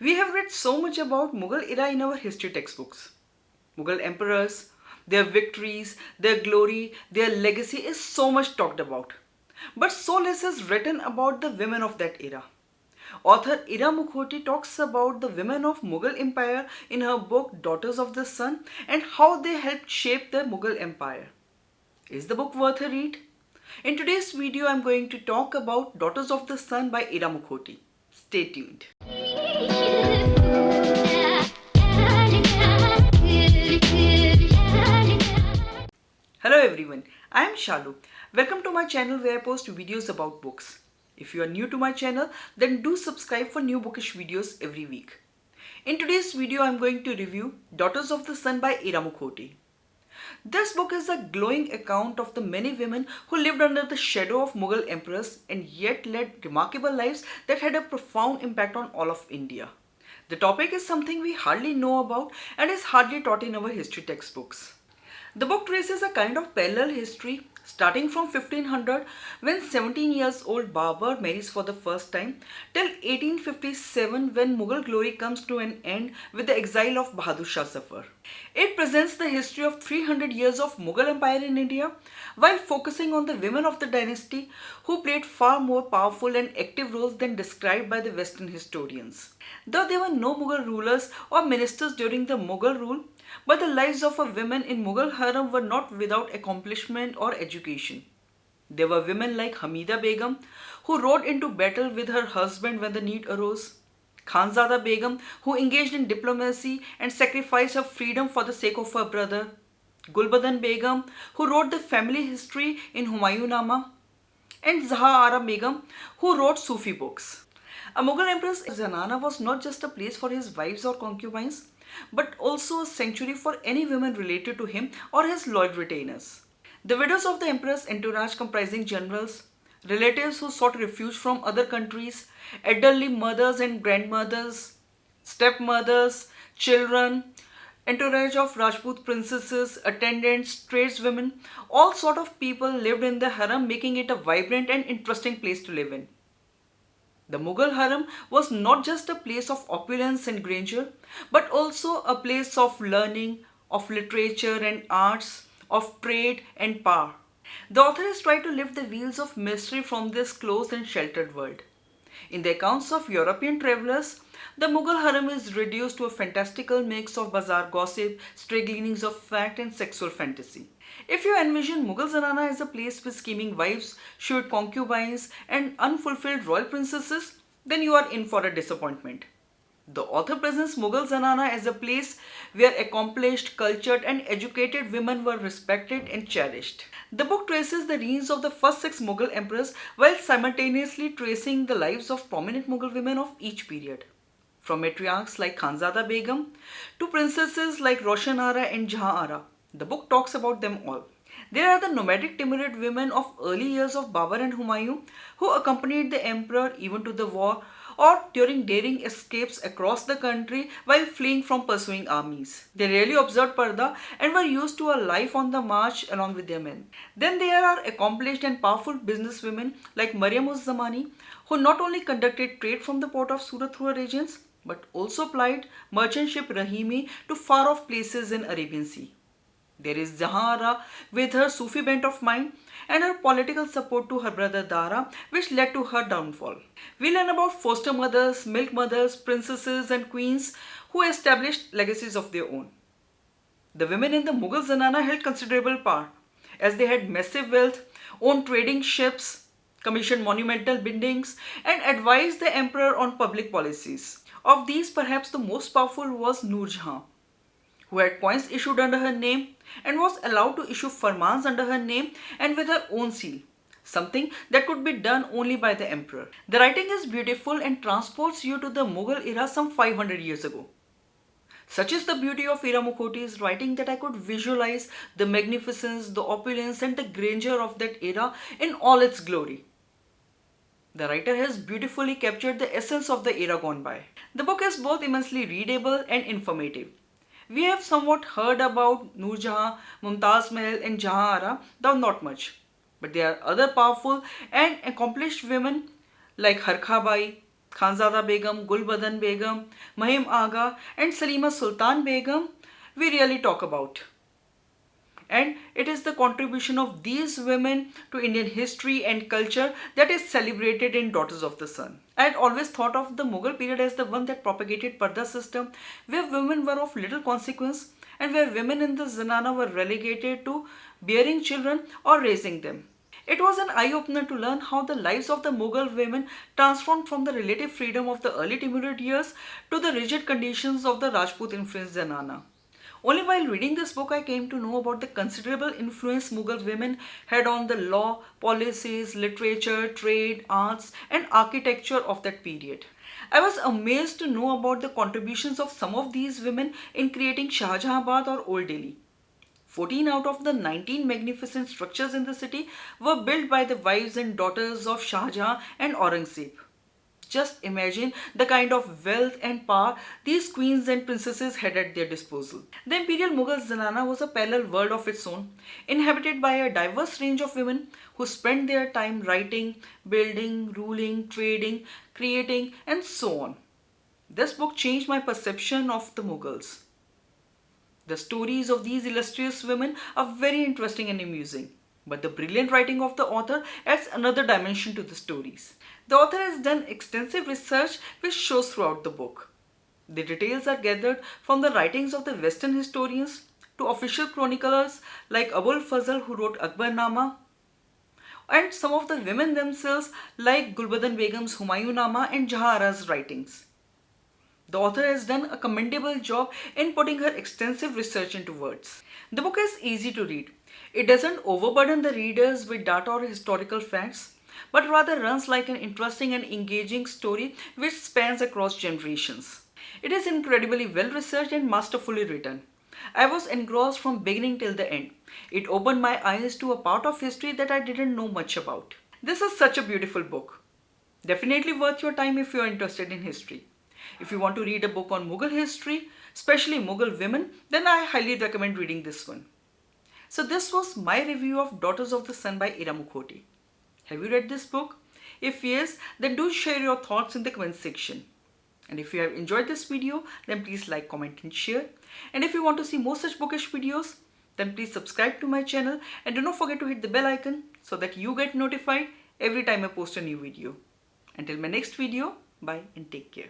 We have read so much about Mughal era in our history textbooks. Mughal emperors, their victories, their glory, their legacy is so much talked about. But so less is written about the women of that era. Author Ira Mukhoty talks about the women of Mughal Empire in her book Daughters of the Sun and how they helped shape the Mughal Empire. Is the book worth a read? In today's video, I'm going to talk about Daughters of the Sun by Ira Mukhoty. Stay tuned. Hello everyone, I am Shaloo. Welcome to my channel where I post videos about books. If you are new to my channel, then do subscribe for new bookish videos every week. In today's video, I am going to review Daughters of the Sun by Ira Mukhoty. This book is a glowing account of the many women who lived under the shadow of Mughal emperors and yet led remarkable lives that had a profound impact on all of India. The topic is something we hardly know about and is hardly taught in our history textbooks. The book traces a kind of parallel history starting from 1500 when 17 years old Babur marries for the first time till 1857 when Mughal glory comes to an end with the exile of Bahadur Shah Zafar. It presents the history of 300 years of Mughal Empire in India while focusing on the women of the dynasty who played far more powerful and active roles than described by the Western historians. Though there were no Mughal rulers or ministers during the Mughal rule, but the lives of women in Mughal harem were not without accomplishment or education. There were women like Hamida Begum, who rode into battle with her husband when the need arose. Khanzada Begum, who engaged in diplomacy and sacrificed her freedom for the sake of her brother. Gulbadan Begum, who wrote the family history in Humayunama. And Zahara Begum, who wrote Sufi books. A Mughal empress Zanana was not just a place for his wives or concubines, but also a sanctuary for any women related to him or his loyal retainers. The widows of the empress entourage comprising generals, relatives who sought refuge from other countries, elderly mothers and grandmothers, stepmothers, children, entourage of Rajput princesses, attendants, tradeswomen, all sort of people lived in the harem, making it a vibrant and interesting place to live in. The Mughal harem was not just a place of opulence and grandeur, but also a place of learning, of literature and arts, of trade and power. The author has tried to lift the veils of mystery from this closed and sheltered world. In the accounts of European travelers, the Mughal harem is reduced to a fantastical mix of bazaar gossip, stray gleanings of fact and sexual fantasy. If you envision Mughal Zanana as a place with scheming wives, shrewd concubines and unfulfilled royal princesses, then you are in for a disappointment. The author presents Mughal Zanana as a place where accomplished, cultured and educated women were respected and cherished. The book traces the reigns of the first 6 Mughal emperors while simultaneously tracing the lives of prominent Mughal women of each period. From matriarchs like Khanzada Begum to princesses like Roshan Ara and Jahan Ara. The book talks about them all. There are the nomadic Timurid women of early years of Babur and Humayun who accompanied the emperor even to the war or during daring escapes across the country while fleeing from pursuing armies. They rarely observed Parda and were used to a life on the march along with their men. Then there are accomplished and powerful businesswomen like Mariam Uz-Zamani who not only conducted trade from the port of Surat through her regions but also plied merchant ship Rahimi to far off places in Arabian Sea. There is Zahara with her Sufi bent of mind and her political support to her brother Dara, which led to her downfall. We learn about foster mothers, milk mothers, princesses and queens who established legacies of their own. The women in the Mughal Zanana held considerable power as they had massive wealth, owned trading ships, commissioned monumental buildings and advised the emperor on public policies. Of these, perhaps the most powerful was Noor Jahan, who had coins issued under her name and was allowed to issue farmans under her name and with her own seal, something that could be done only by the emperor. The writing is beautiful and transports you to the Mughal era some 500 years ago. Such is the beauty of Ira Mukhoty's writing that I could visualize the magnificence, the opulence and the grandeur of that era in all its glory. The writer has beautifully captured the essence of the era gone by. The book is both immensely readable and informative. We have somewhat heard about Noor Jahan, Mumtaz Mahal and Jahan Ara, though not much. But there are other powerful and accomplished women like Harkha Bai, Khanzada Begum, Gulbadan Begum, Mahim Aga and Salima Sultan Begum we really talk about. And it is the contribution of these women to Indian history and culture that is celebrated in Daughters of the Sun. I had always thought of the Mughal period as the one that propagated Parda system, where women were of little consequence and where women in the Zanana were relegated to bearing children or raising them. It was an eye-opener to learn how the lives of the Mughal women transformed from the relative freedom of the early Timurid years to the rigid conditions of the Rajput-influenced Zanana. Only while reading this book I came to know about the considerable influence Mughal women had on the law, policies, literature, trade, arts and architecture of that period. I was amazed to know about the contributions of some of these women in creating Shahjahanabad or Old Delhi. 14 out of the 19 magnificent structures in the city were built by the wives and daughters of Shah Jahan and Aurangzeb. Just imagine the kind of wealth and power these queens and princesses had at their disposal. The imperial Mughal Zanana was a parallel world of its own, inhabited by a diverse range of women who spent their time writing, building, ruling, trading, creating, and so on. This book changed my perception of the Mughals. The stories of these illustrious women are very interesting and amusing. But the brilliant writing of the author adds another dimension to the stories. The author has done extensive research which shows throughout the book. The details are gathered from the writings of the Western historians to official chroniclers like Abul Fazl who wrote Akbarnama and some of the women themselves like Gulbadan Begum's Humayunama and Jahan Ara's writings. The author has done a commendable job in putting her extensive research into words. The book is easy to read. It doesn't overburden the readers with data or historical facts, but rather runs like an interesting and engaging story which spans across generations. It is incredibly well researched and masterfully written. I was engrossed from beginning till the end. It opened my eyes to a part of history that I didn't know much about. This is such a beautiful book. Definitely worth your time if you are interested in history. If you want to read a book on Mughal history, especially Mughal women, then I highly recommend reading this one. So this was my review of Daughters of the Sun by Ira Mukhoty. Have you read this book? If yes, then do share your thoughts in the comment section. And if you have enjoyed this video, then please like, comment and share. And if you want to see more such bookish videos, then please subscribe to my channel and do not forget to hit the bell icon so that you get notified every time I post a new video. Until my next video, bye and take care.